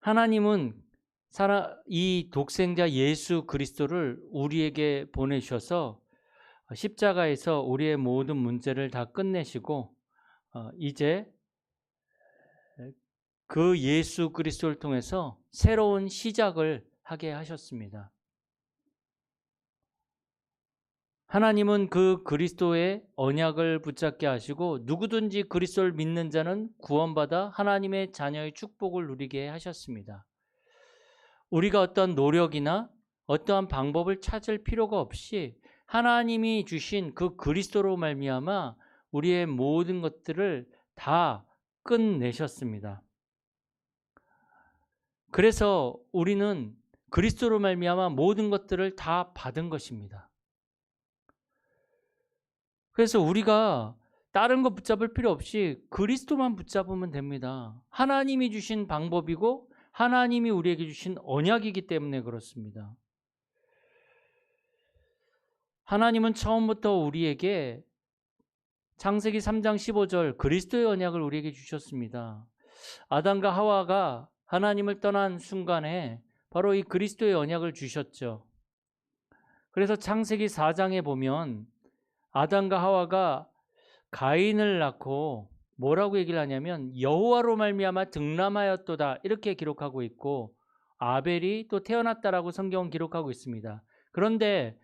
하나님은 이 독생자 예수 그리스도를 우리에게 보내주셔서 십자가에서 우리의 모든 문제를 다 끝내시고 이제 그 예수 그리스도를 통해서 새로운 시작을 하게 하셨습니다. 하나님은 그 그리스도의 언약을 붙잡게 하시고 누구든지 그리스도를 믿는 자는 구원받아 하나님의 자녀의 축복을 누리게 하셨습니다. 우리가 어떤 노력이나 어떠한 방법을 찾을 필요가 없이 하나님이 주신 그 그리스도로 말미암아 우리의 모든 것들을 다 끝내셨습니다. 그래서 우리는 그리스도로 말미암아 모든 것들을 다 받은 것입니다. 그래서 우리가 다른 거 붙잡을 필요 없이 그리스도만 붙잡으면 됩니다. 하나님이 주신 방법이고 하나님이 우리에게 주신 언약이기 때문에 그렇습니다. 하나님은 처음부터 우리에게 창세기 3장 15절 그리스도의 언약을 우리에게 주셨습니다. 아담과 하와가 하나님을 떠난 순간에 바로 이 그리스도의 언약을 주셨죠. 그래서 창세기 4장에 보면 아담과 하와가 가인을 낳고 뭐라고 얘기를 하냐면 여호와로 말미암아 등남하였도다 이렇게 기록하고 있고 아벨이 또 태어났다라고 성경은 기록하고 있습니다. 그런데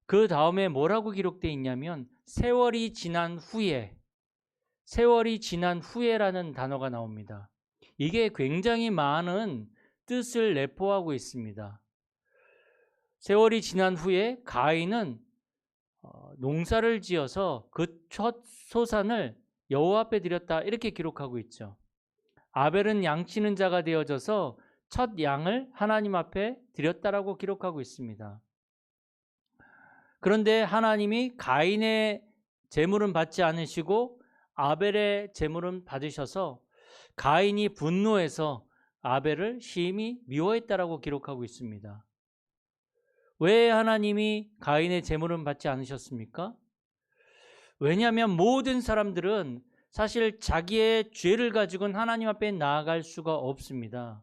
그 다음에 뭐라고 기록되어 있냐면 세월이 지난 후에라는 단어가 나옵니다. 이게 굉장히 많은 뜻을 내포하고 있습니다. 세월이 지난 후에 가인은 농사를 지어서 그 첫 소산을 여호와 앞에 드렸다 이렇게 기록하고 있죠. 아벨은 양치는 자가 되어져서 첫 양을 하나님 앞에 드렸다라고 기록하고 있습니다. 그런데 하나님이 가인의 제물은 받지 않으시고 아벨의 제물은 받으셔서 가인이 분노해서 아벨을 심히 미워했다라고 기록하고 있습니다. 왜 하나님이 가인의 제물은 받지 않으셨습니까? 왜냐하면 모든 사람들은 사실 자기의 죄를 가지고는 하나님 앞에 나아갈 수가 없습니다.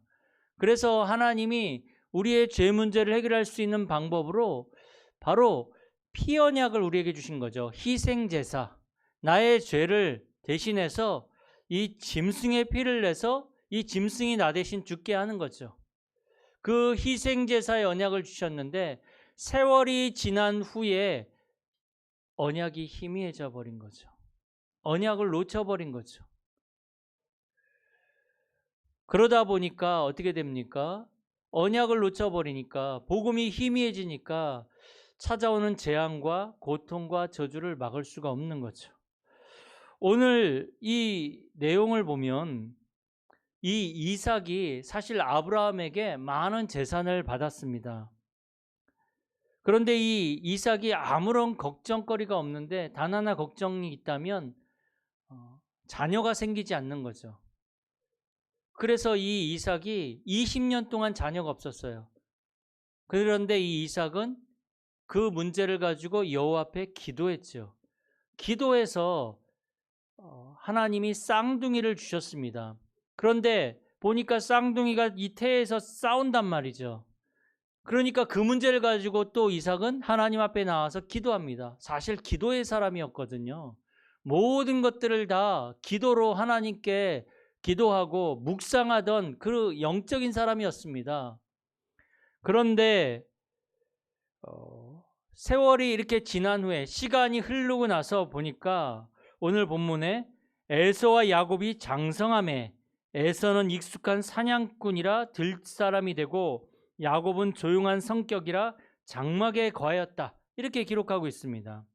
그래서 하나님이 우리의 죄 문제를 해결할 수 있는 방법으로 바로 피 언약을 우리에게 주신 거죠. 희생제사, 나의 죄를 대신해서 이 짐승의 피를 내서 이 짐승이 나 대신 죽게 하는 거죠. 그 희생제사의 언약을 주셨는데 세월이 지난 후에 언약이 희미해져 버린 거죠. 언약을 놓쳐버린 거죠. 그러다 보니까 어떻게 됩니까? 언약을 놓쳐버리니까 복음이 희미해지니까 찾아오는 재앙과 고통과 저주를 막을 수가 없는 거죠. 오늘 이 내용을 보면 이 이삭이 사실 아브라함에게 많은 재산을 받았습니다. 그런데 이 이삭이 아무런 걱정거리가 없는데 단 하나 걱정이 있다면 자녀가 생기지 않는 거죠. 그래서 이 이삭이 20년 동안 자녀가 없었어요. 그런데 이 이삭은 그 문제를 가지고 여호와 앞에 기도했죠. 기도해서 하나님이 쌍둥이를 주셨습니다. 그런데 보니까 쌍둥이가 이 태에서 싸운단 말이죠. 그러니까 그 문제를 가지고 또 이삭은 하나님 앞에 나와서 기도합니다. 사실 기도의 사람이었거든요. 모든 것들을 다 기도로 하나님께 기도하고 묵상하던 그 영적인 사람이었습니다. 그런데 세월이 이렇게 지난 후에 시간이 흐르고 나서 보니까 오늘 본문에 에서와 야곱이 장성함에 에서는 익숙한 사냥꾼이라 들사람이 되고 야곱은 조용한 성격이라 장막에 거하였다 이렇게 기록하고 있습니다.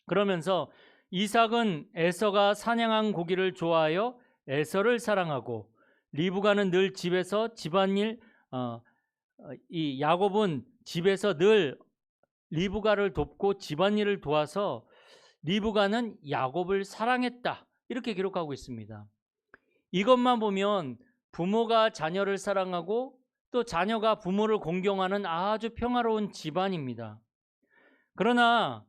그러면서 이삭은 에서가 사냥한 고기를 좋아하여 에서를 사랑하고 리브가는 늘 집에서 집안일 이 야곱은 집에서 늘 리브가를 돕고 집안일을 도와서 리브가는 야곱을 사랑했다 이렇게 기록하고 있습니다. 이것만 보면 부모가 자녀를 사랑하고 또 자녀가 부모를 공경하는 아주 평화로운 집안입니다. 그러나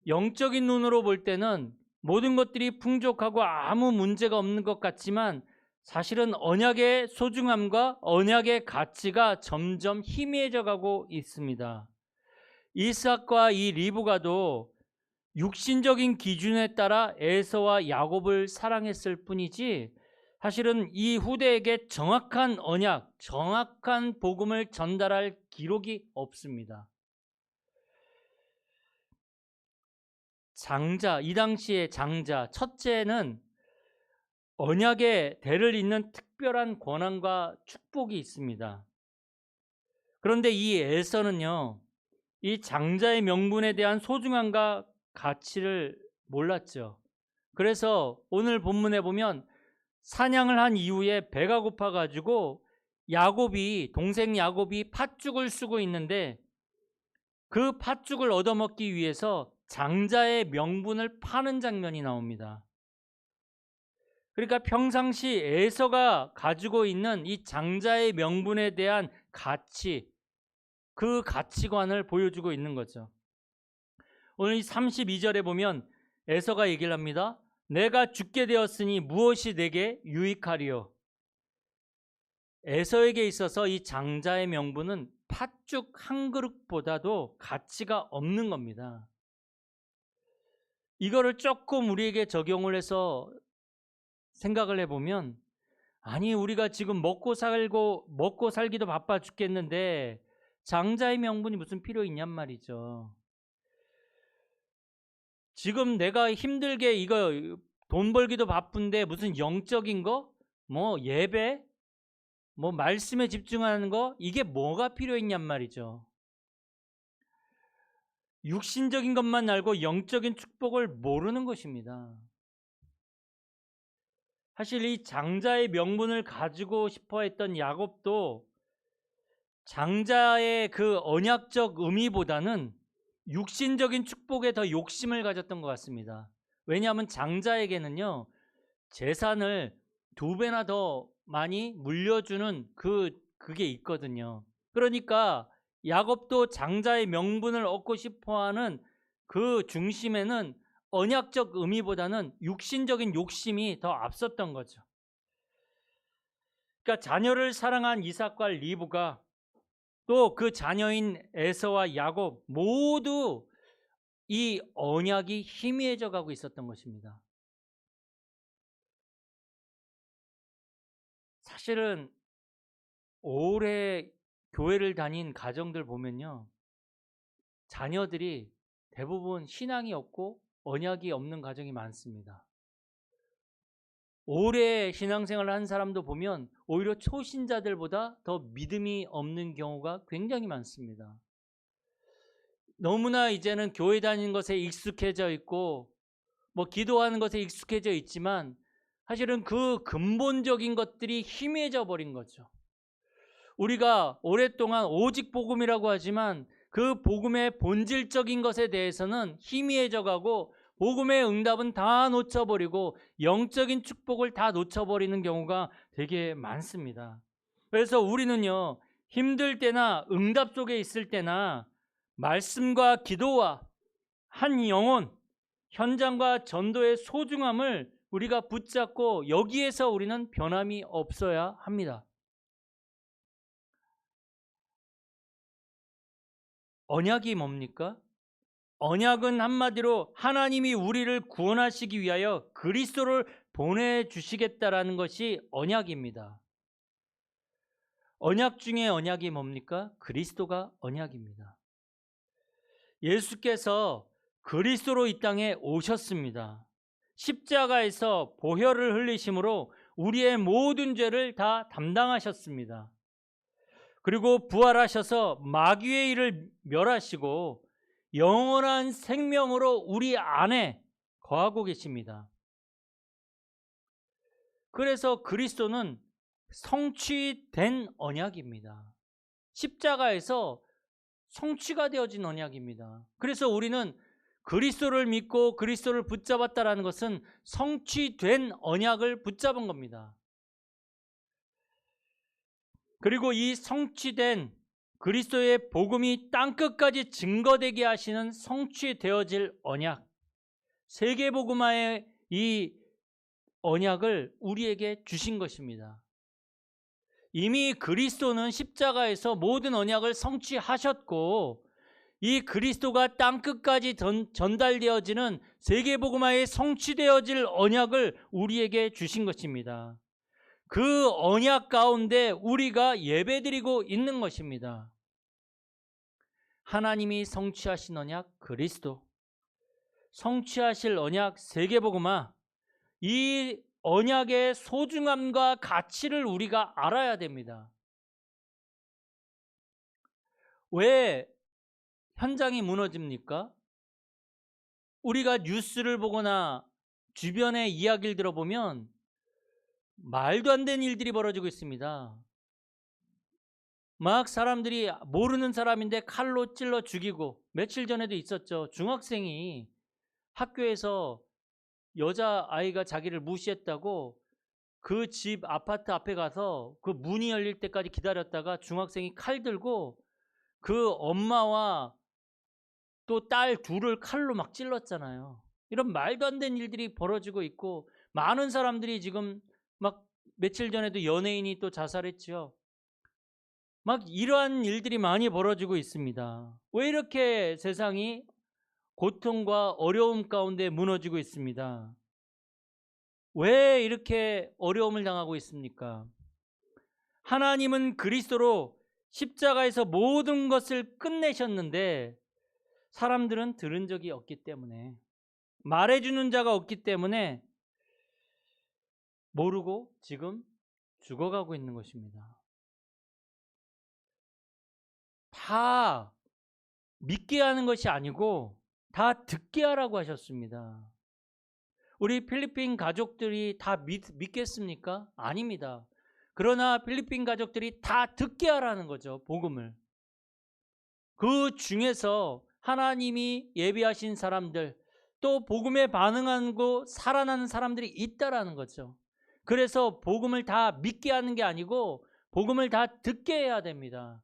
영적인 눈으로 볼 때는 모든 것들이 풍족하고 아무 문제가 없는 것 같지만 사실은 언약의 소중함과 언약의 가치가 점점 희미해져 가고 있습니다. 이삭과 이 리브가도 육신적인 기준에 따라 에서와 야곱을 사랑했을 뿐이지 사실은 이 후대에게 정확한 언약, 정확한 복음을 전달할 기록이 없습니다. 장자, 이 당시의 장자, 첫째는 언약의 대를 잇는 특별한 권한과 축복이 있습니다. 그런데 이 에서는요, 이 장자의 명분에 대한 소중함과 가치를 몰랐죠. 그래서 오늘 본문에 보면 사냥을 한 이후에 배가 고파가지고 동생 야곱이 팥죽을 쓰고 있는데 그 팥죽을 얻어먹기 위해서 장자의 명분을 파는 장면이 나옵니다. 그러니까 평상시 에서가 가지고 있는 이 장자의 명분에 대한 가치, 그 가치관을 보여주고 있는 거죠. 오늘 이 32절에 보면 에서가 얘기를 합니다. 내가 죽게 되었으니 무엇이 내게 유익하리요. 에서에게 있어서 이 장자의 명분은 팥죽 한 그릇보다도 가치가 없는 겁니다. 이거를 조금 우리에게 적용을 해서 생각을 해보면, 아니 우리가 지금 먹고 살기도 바빠 죽겠는데 장자의 명분이 무슨 필요 있냔 말이죠. 지금 내가 힘들게 이거 돈 벌기도 바쁜데 무슨 영적인 거, 뭐 예배, 뭐 말씀에 집중하는 거, 이게 뭐가 필요 있냔 말이죠. 육신적인 것만 알고 영적인 축복을 모르는 것입니다. 사실 이 장자의 명분을 가지고 싶어 했던 야곱도 장자의 그 언약적 의미보다는 육신적인 축복에 더 욕심을 가졌던 것 같습니다. 왜냐하면 장자에게는요, 재산을 2배나 더 많이 물려주는 그게 있거든요. 그러니까 야곱도 장자의 명분을 얻고 싶어하는 그 중심에는 언약적 의미보다는 육신적인 욕심이 더 앞섰던 거죠. 그러니까 자녀를 사랑한 이삭과 리브가 또 그 자녀인 에서와 야곱 모두 이 언약이 희미해져 가고 있었던 것입니다. 사실은 오래 교회를 다닌 가정들 보면요, 자녀들이 대부분 신앙이 없고 언약이 없는 가정이 많습니다. 오래 신앙생활을 한 사람도 보면 오히려 초신자들보다 더 믿음이 없는 경우가 굉장히 많습니다. 너무나 이제는 교회 다니는 것에 익숙해져 있고 뭐 기도하는 것에 익숙해져 있지만 사실은 그 근본적인 것들이 희미해져 버린 거죠. 우리가 오랫동안 오직 복음이라고 하지만 그 복음의 본질적인 것에 대해서는 희미해져 가고 복음의 응답은 다 놓쳐버리고 영적인 축복을 다 놓쳐버리는 경우가 되게 많습니다. 그래서 우리는요, 힘들 때나 응답 속에 있을 때나 말씀과 기도와 한 영혼, 현장과 전도의 소중함을 우리가 붙잡고 여기에서 우리는 변함이 없어야 합니다. 언약이 뭡니까? 언약은 한마디로 하나님이 우리를 구원하시기 위하여 그리스도를 보내주시겠다라는 것이 언약입니다. 언약 중에 언약이 뭡니까? 그리스도가 언약입니다. 예수께서 그리스도로 이 땅에 오셨습니다. 십자가에서 보혈을 흘리심으로 우리의 모든 죄를 다 담당하셨습니다. 그리고 부활하셔서 마귀의 일을 멸하시고 영원한 생명으로 우리 안에 거하고 계십니다. 그래서 그리스도는 성취된 언약입니다. 십자가에서 성취가 되어진 언약입니다. 그래서 우리는 그리스도를 믿고 그리스도를 붙잡았다라는 것은 성취된 언약을 붙잡은 겁니다. 그리고 이 성취된 그리스도의 복음이 땅끝까지 증거되게 하시는 성취되어질 언약, 세계복음화의 이 언약을 우리에게 주신 것입니다. 이미 그리스도는 십자가에서 모든 언약을 성취하셨고 이 그리스도가 땅끝까지 전달되어지는 세계복음화에 성취되어질 언약을 우리에게 주신 것입니다. 그 언약 가운데 우리가 예배드리고 있는 것입니다. 하나님이 성취하신 언약 그리스도, 성취하실 언약 세계복음화, 이 언약의 소중함과 가치를 우리가 알아야 됩니다. 왜 현장이 무너집니까? 우리가 뉴스를 보거나 주변의 이야기를 들어보면 말도 안 되는 일들이 벌어지고 있습니다. 막 사람들이 모르는 사람인데 칼로 찔러 죽이고, 며칠 전에도 있었죠. 중학생이 학교에서 여자아이가 자기를 무시했다고 그 집 아파트 앞에 가서 그 문이 열릴 때까지 기다렸다가 중학생이 칼 들고 그 엄마와 또 딸 둘을 칼로 막 찔렀잖아요. 이런 말도 안 되는 일들이 벌어지고 있고, 많은 사람들이 지금 막 며칠 전에도 연예인이 또 자살했죠. 막 이러한 일들이 많이 벌어지고 있습니다. 왜 이렇게 세상이 고통과 어려움 가운데 무너지고 있습니다? 왜 이렇게 어려움을 당하고 있습니까? 하나님은 그리스도로 십자가에서 모든 것을 끝내셨는데 사람들은 들은 적이 없기 때문에, 말해주는 자가 없기 때문에 모르고 지금 죽어가고 있는 것입니다. 다 믿게 하는 것이 아니고 다 듣게 하라고 하셨습니다. 우리 필리핀 가족들이 다 믿겠습니까? 아닙니다. 그러나 필리핀 가족들이 다 듣게 하라는 거죠, 복음을. 그 중에서 하나님이 예비하신 사람들, 또 복음에 반응하고 살아나는 사람들이 있다라는 거죠. 그래서 복음을 다 믿게 하는 게 아니고 복음을 다 듣게 해야 됩니다.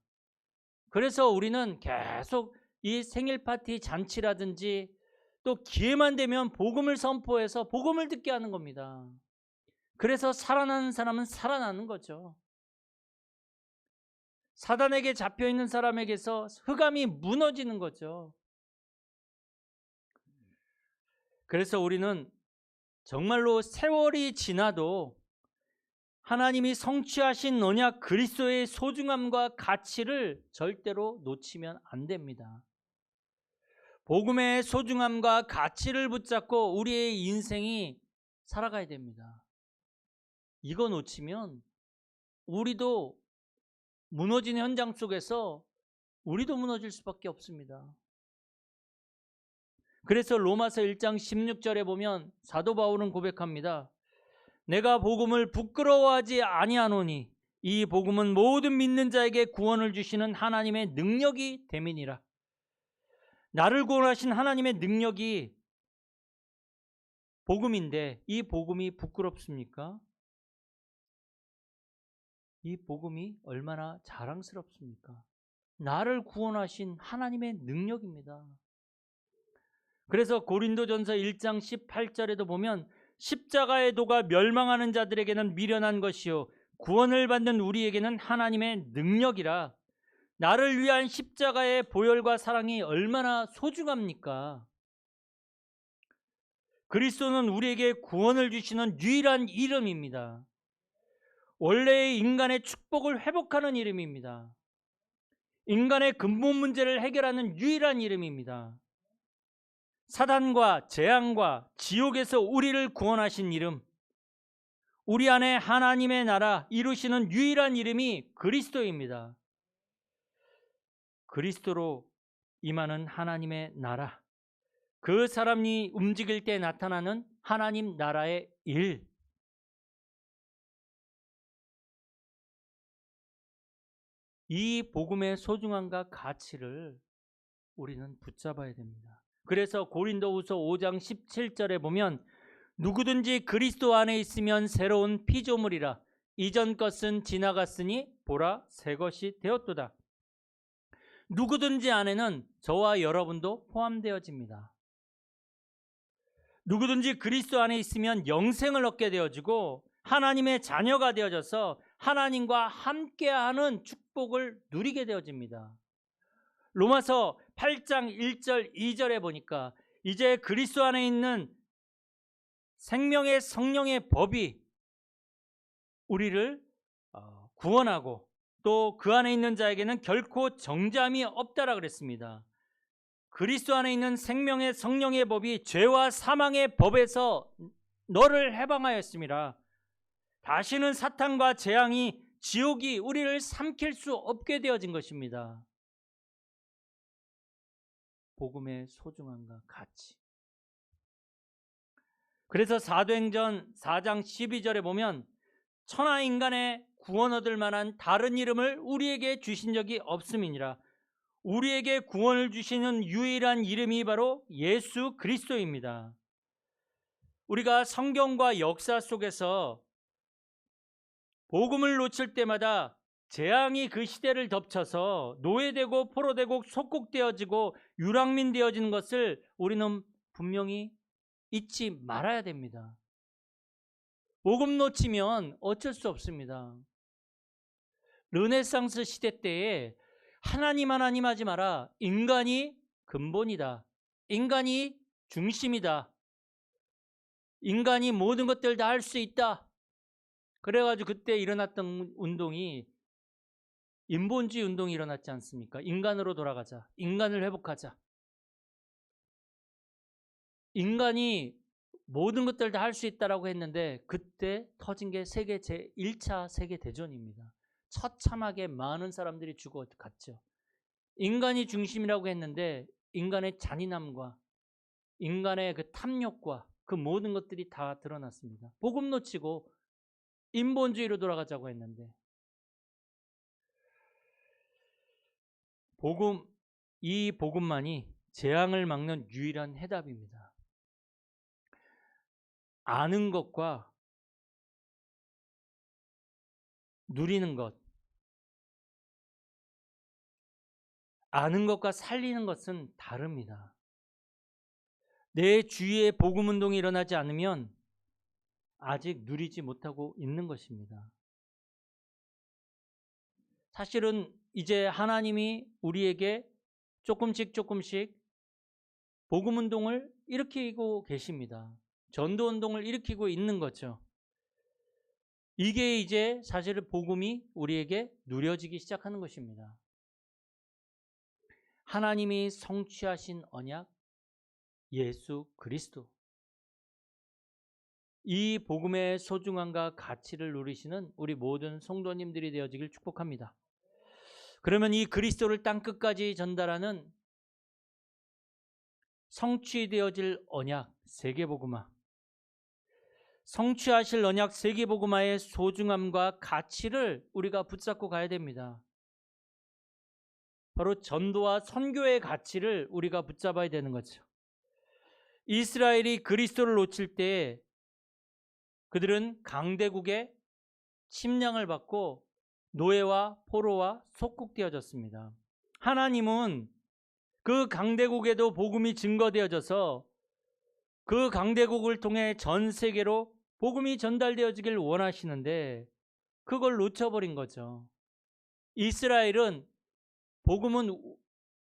그래서 우리는 계속 이 생일 파티 잔치라든지 또 기회만 되면 복음을 선포해서 복음을 듣게 하는 겁니다. 그래서 살아나는 사람은 살아나는 거죠. 사단에게 잡혀있는 사람에게서 흑암이 무너지는 거죠. 그래서 우리는 정말로 세월이 지나도 하나님이 성취하신 언약 그리스도의 소중함과 가치를 절대로 놓치면 안 됩니다. 복음의 소중함과 가치를 붙잡고 우리의 인생이 살아가야 됩니다. 이거 놓치면 우리도 무너진 현장 속에서 우리도 무너질 수밖에 없습니다. 그래서 로마서 1장 16절에 보면 사도 바울은 고백합니다. 내가 복음을 부끄러워하지 아니하노니 이 복음은 모든 믿는 자에게 구원을 주시는 하나님의 능력이 됨이니라. 나를 구원하신 하나님의 능력이 복음인데 이 복음이 부끄럽습니까? 이 복음이 얼마나 자랑스럽습니까? 나를 구원하신 하나님의 능력입니다. 그래서 고린도전서 1장 18절에도 보면 십자가의 도가 멸망하는 자들에게는 미련한 것이요 구원을 받는 우리에게는 하나님의 능력이라. 나를 위한 십자가의 보혈과 사랑이 얼마나 소중합니까? 그리스도는 우리에게 구원을 주시는 유일한 이름입니다. 원래의 인간의 축복을 회복하는 이름입니다. 인간의 근본 문제를 해결하는 유일한 이름입니다. 사단과 재앙과 지옥에서 우리를 구원하신 이름, 우리 안에 하나님의 나라 이루시는 유일한 이름이 그리스도입니다. 그리스도로 임하는 하나님의 나라, 그 사람이 움직일 때 나타나는 하나님 나라의 일, 이 복음의 소중함과 가치를 우리는 붙잡아야 됩니다. 그래서 고린도후서 5장 17절에 보면 누구든지 그리스도 안에 있으면 새로운 피조물이라 이전 것은 지나갔으니 보라 새 것이 되었도다. 누구든지 안에는 저와 여러분도 포함되어집니다. 누구든지 그리스도 안에 있으면 영생을 얻게 되어지고 하나님의 자녀가 되어져서 하나님과 함께하는 축복을 누리게 되어집니다. 로마서 8장 1절 2절에 보니까 이제 그리스도 안에 있는 생명의 성령의 법이 우리를 구원하고 또 그 안에 있는 자에게는 결코 정죄함이 없다라 그랬습니다. 그리스도 안에 있는 생명의 성령의 법이 죄와 사망의 법에서 너를 해방하였습니다. 다시는 사탄과 재앙이 지옥이 우리를 삼킬 수 없게 되어진 것입니다. 복음의 소중함과 가치. 그래서 사도행전 4장 12절에 보면 천하 인간의 구원 얻을 만한 다른 이름을 우리에게 주신 적이 없음이니라. 우리에게 구원을 주시는 유일한 이름이 바로 예수 그리스도입니다. 우리가 성경과 역사 속에서 복음을 놓칠 때마다 재앙이 그 시대를 덮쳐서 노예되고 포로되고 속국되어지고 유랑민 되어지는 것을 우리는 분명히 잊지 말아야 됩니다. 복음 놓치면 어쩔 수 없습니다. 르네상스 시대 때에 하나님 하지 마라. 인간이 근본이다. 인간이 중심이다. 인간이 모든 것들 다 할 수 있다. 그래가지고 그때 일어났던 운동이 인본주의 운동이 일어났지 않습니까? 인간으로 돌아가자. 인간을 회복하자. 인간이 모든 것들 다 할 수 있다라고 했는데 그때 터진 게 세계 제1차 세계대전입니다. 처참하게 많은 사람들이 죽어갔죠. 인간이 중심이라고 했는데 인간의 잔인함과 인간의 그 탐욕과 그 모든 것들이 다 드러났습니다. 복음 놓치고 인본주의로 돌아가자고 했는데 이 복음만이 재앙을 막는 유일한 해답입니다. 아는 것과 누리는 것, 아는 것과 살리는 것은 다릅니다. 내 주위에 복음 운동이 일어나지 않으면 아직 누리지 못하고 있는 것입니다. 사실은 이제 하나님이 우리에게 조금씩 복음 운동을 일으키고 계십니다. 전도 운동을 일으키고 있는 거죠. 이게 이제 사실은 복음이 우리에게 누려지기 시작하는 것입니다. 하나님이 성취하신 언약, 예수 그리스도. 이 복음의 소중함과 가치를 누리시는 우리 모든 성도님들이 되어지길 축복합니다. 그러면 이 그리스도를 땅끝까지 전달하는 성취되어질 언약, 세계복음화. 성취하실 언약 세계복음화의 소중함과 가치를 우리가 붙잡고 가야 됩니다. 바로 전도와 선교의 가치를 우리가 붙잡아야 되는 거죠. 이스라엘이 그리스도를 놓칠 때 그들은 강대국의 침략을 받고 노예와 포로와 속국되어졌습니다. 하나님은 그 강대국에도 복음이 증거되어져서 그 강대국을 통해 전 세계로 복음이 전달되어지길 원하시는데 그걸 놓쳐버린 거죠. 이스라엘은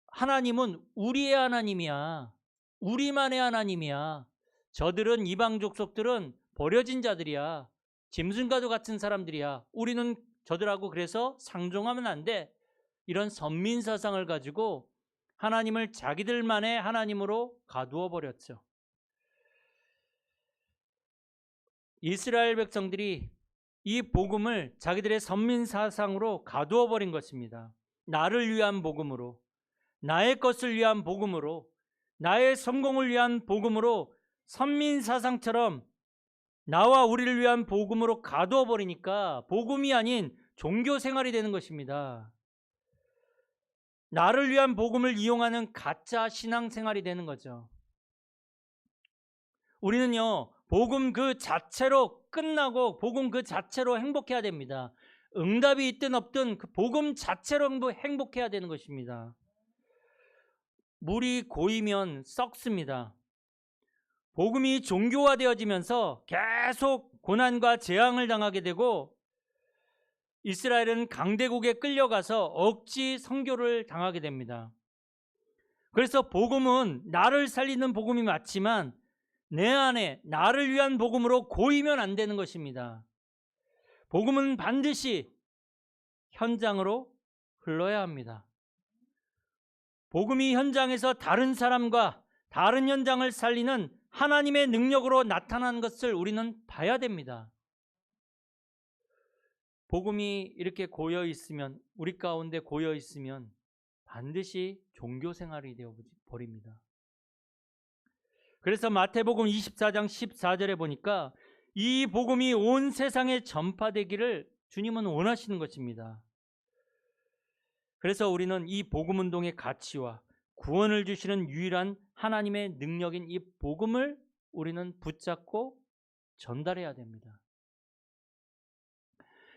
하나님은 우리의 하나님이야. 우리만의 하나님이야. 저들은 이방 족속들은 버려진 자들이야. 짐승과도 같은 사람들이야. 우리는 저들하고 그래서 상종하면 안 돼. 이런 선민 사상을 가지고 하나님을 자기들만의 하나님으로 가두어 버렸죠. 이스라엘 백성들이 이 복음을 자기들의 선민 사상으로 가두어 버린 것입니다. 나를 위한 복음으로, 나의 것을 위한 복음으로, 나의 성공을 위한 복음으로 선민 사상처럼 나와 우리를 위한 복음으로 가두어 버리니까 복음이 아닌 종교 생활이 되는 것입니다. 나를 위한 복음을 이용하는 가짜 신앙 생활이 되는 거죠. 우리는요, 복음 그 자체로 끝나고 복음 그 자체로 행복해야 됩니다. 응답이 있든 없든 그 복음 자체로 행복해야 되는 것입니다. 물이 고이면 썩습니다. 복음이 종교화되어지면서 계속 고난과 재앙을 당하게 되고 이스라엘은 강대국에 끌려가서 억지 선교를 당하게 됩니다. 그래서 복음은 나를 살리는 복음이 맞지만 내 안에 나를 위한 복음으로 고이면 안 되는 것입니다. 복음은 반드시 현장으로 흘러야 합니다. 복음이 현장에서 다른 사람과 다른 현장을 살리는 하나님의 능력으로 나타나는 것을 우리는 봐야 됩니다. 복음이 이렇게 고여 있으면, 우리 가운데 고여 있으면 반드시 종교 생활이 되어 버립니다. 그래서 마태복음 24장 14절에 보니까 이 복음이 온 세상에 전파되기를 주님은 원하시는 것입니다. 그래서 우리는 이 복음 운동의 가치와 구원을 주시는 유일한 하나님의 능력인 이 복음을 우리는 붙잡고 전달해야 됩니다.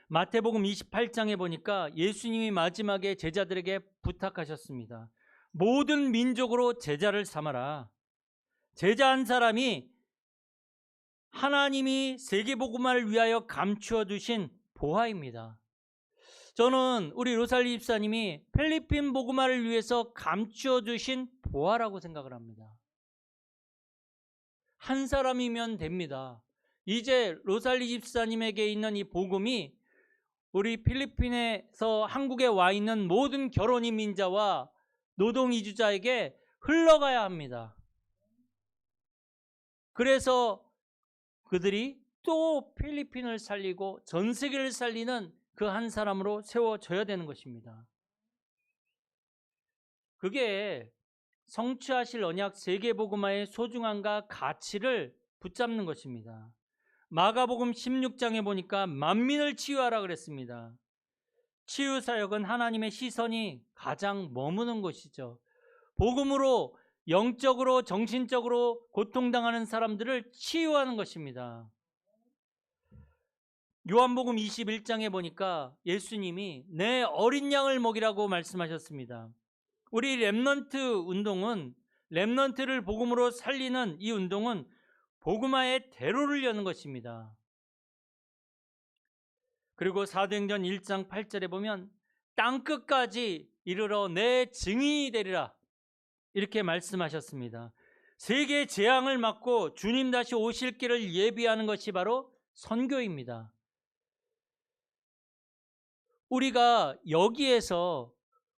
마태복음 28장에 보니까 예수님이 마지막에 제자들에게 부탁하셨습니다. 모든 민족으로 제자를 삼아라. 제자 한 사람이 하나님이 세계복음화를 위하여 감추어 두신 보화입니다. 저는 우리 로살리 집사님이 필리핀 복음화를 위해서 감추어 주신 보화라고 생각을 합니다. 한 사람이면 됩니다. 이제 로살리 집사님에게 있는 이 복음이 우리 필리핀에서 한국에 와 있는 모든 결혼 이민자와 노동 이주자에게 흘러가야 합니다. 그래서 그들이 또 필리핀을 살리고 전 세계를 살리는 그 한 사람으로 세워져야 되는 것입니다. 그게 성취하실 언약 세계복음화의 소중함과 가치를 붙잡는 것입니다. 마가복음 16장에 보니까 만민을 치유하라 그랬습니다. 치유 사역은 하나님의 시선이 가장 머무는 것이죠. 복음으로 영적으로 정신적으로 고통당하는 사람들을 치유하는 것입니다. 요한복음 21장에 보니까 예수님이 내 어린 양을 먹이라고 말씀하셨습니다. 우리 렘넌트 운동은, 렘넌트를 복음으로 살리는 이 운동은 복음화의 대로를 여는 것입니다. 그리고 사도행전 1장 8절에 보면 땅끝까지 이르러 내 증인이 되리라 이렇게 말씀하셨습니다. 세계 재앙을 막고 주님 다시 오실 길을 예비하는 것이 바로 선교입니다. 우리가 여기에서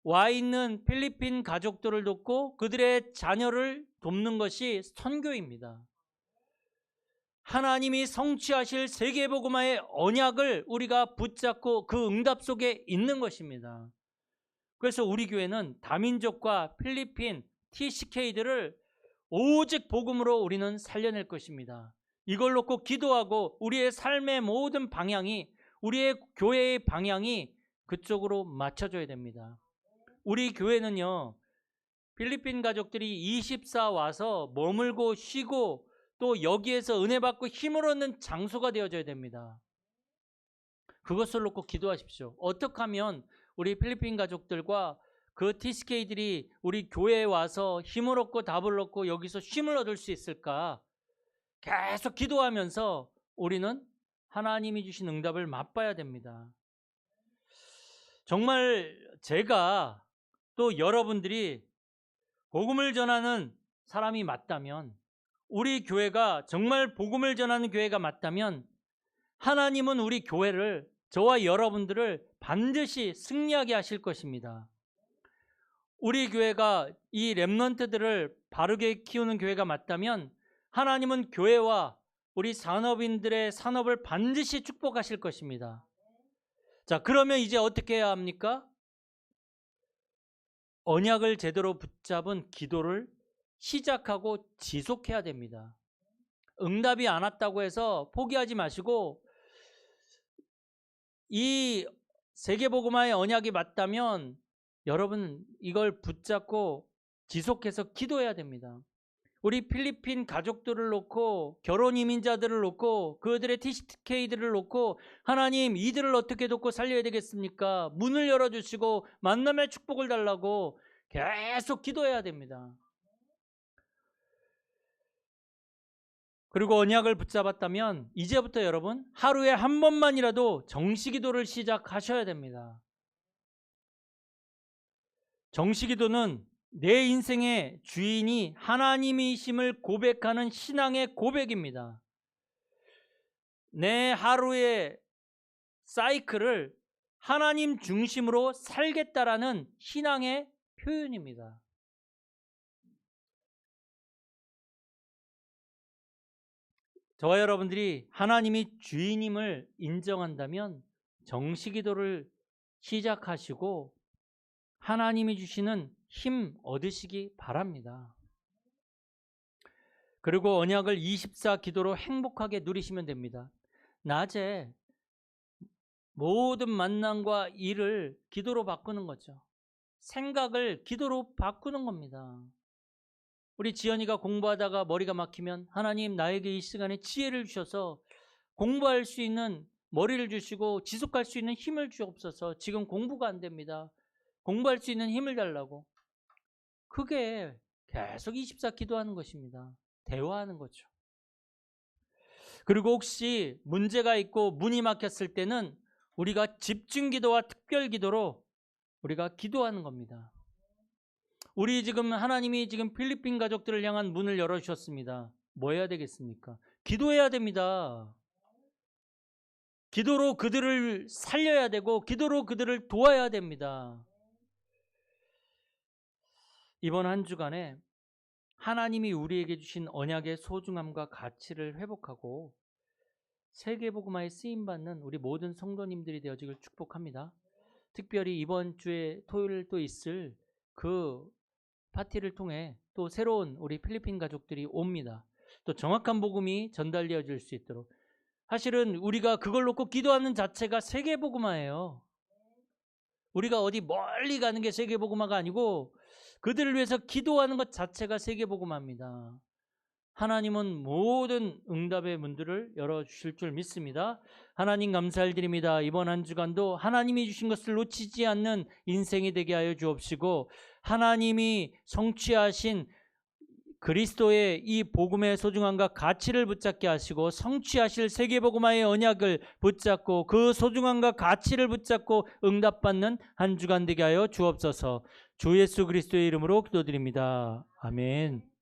와 있는 필리핀 가족들을 돕고 그들의 자녀를 돕는 것이 선교입니다. 하나님이 성취하실 세계복음화의 언약을 우리가 붙잡고 그 응답 속에 있는 것입니다. 그래서 우리 교회는 다민족과 필리핀, TCK들을 오직 복음으로 우리는 살려낼 것입니다. 이걸 놓고 기도하고 우리의 삶의 모든 방향이, 우리의 교회의 방향이 그쪽으로 맞춰져야 됩니다. 우리 교회는요, 필리핀 가족들이 24 와서 머물고 쉬고 또 여기에서 은혜 받고 힘을 얻는 장소가 되어져야 됩니다. 그것을 놓고 기도하십시오. 어떻게 하면 우리 필리핀 가족들과 그 TCK들이 우리 교회에 와서 힘을 얻고 답을 얻고 여기서 쉼을 얻을 수 있을까? 계속 기도하면서 우리는 하나님이 주신 응답을 맛봐야 됩니다. 정말 제가 또 여러분들이 복음을 전하는 사람이 맞다면, 우리 교회가 정말 복음을 전하는 교회가 맞다면 하나님은 우리 교회를, 저와 여러분들을 반드시 승리하게 하실 것입니다. 우리 교회가 이 렘넌트들을 바르게 키우는 교회가 맞다면 하나님은 교회와 우리 산업인들의 산업을 반드시 축복하실 것입니다. 자, 그러면 이제 어떻게 해야 합니까? 언약을 제대로 붙잡은 기도를 시작하고 지속해야 됩니다. 응답이 안 왔다고 해서 포기하지 마시고, 이 세계복음화의 언약이 맞다면 여러분 이걸 붙잡고 지속해서 기도해야 됩니다. 우리 필리핀 가족들을 놓고, 결혼 이민자들을 놓고, 그들의 TCK들을 놓고 하나님 이들을 어떻게 돕고 살려야 되겠습니까? 문을 열어주시고 만남의 축복을 달라고 계속 기도해야 됩니다. 그리고 언약을 붙잡았다면 이제부터 여러분 하루에 한 번만이라도 정시기도를 시작하셔야 됩니다. 정시기도는 내 인생의 주인이 하나님이심을 고백하는 신앙의 고백입니다. 내 하루의 사이클을 하나님 중심으로 살겠다라는 신앙의 표현입니다. 저와 여러분들이 하나님이 주인임을 인정한다면 정시기도를 시작하시고 하나님이 주시는 힘 얻으시기 바랍니다. 그리고 언약을 24기도로 행복하게 누리시면 됩니다. 낮에 모든 만남과 일을 기도로 바꾸는 거죠. 생각을 기도로 바꾸는 겁니다. 우리 지연이가 공부하다가 머리가 막히면 하나님 나에게 이 시간에 지혜를 주셔서 공부할 수 있는 머리를 주시고 지속할 수 있는 힘을 주옵소서. 지금 공부가 안 됩니다. 공부할 수 있는 힘을 달라고. 그게 계속 24 기도하는 것입니다. 대화하는 거죠. 그리고 혹시 문제가 있고 문이 막혔을 때는 우리가 집중 기도와 특별 기도로 우리가 기도하는 겁니다. 우리 지금 하나님이 지금 필리핀 가족들을 향한 문을 열어주셨습니다. 뭐 해야 되겠습니까? 기도해야 됩니다. 기도로 그들을 살려야 되고 기도로 그들을 도와야 됩니다. 이번 한 주간에 하나님이 우리에게 주신 언약의 소중함과 가치를 회복하고 세계복음화에 쓰임받는 우리 모든 성도님들이 되어지길 축복합니다. 특별히 이번 주에 토요일 또 있을 그 파티를 통해 또 새로운 우리 필리핀 가족들이 옵니다. 또 정확한 복음이 전달되어질 수 있도록. 사실은 우리가 그걸 놓고 기도하는 자체가 세계복음화예요. 우리가 어디 멀리 가는 게 세계복음화가 아니고 그들을 위해서 기도하는 것 자체가 세계복음화입니다. 하나님은 모든 응답의 문들을 열어주실 줄 믿습니다. 하나님 감사드립니다. 이번 한 주간도 하나님이 주신 것을 놓치지 않는 인생이 되게 하여 주옵시고 하나님이 성취하신 그리스도의 이 복음의 소중함과 가치를 붙잡게 하시고 성취하실 세계복음화의 언약을 붙잡고 그 소중함과 가치를 붙잡고 응답받는 한 주간 되게 하여 주옵소서. 주 예수 그리스도의 이름으로 기도드립니다. 아멘.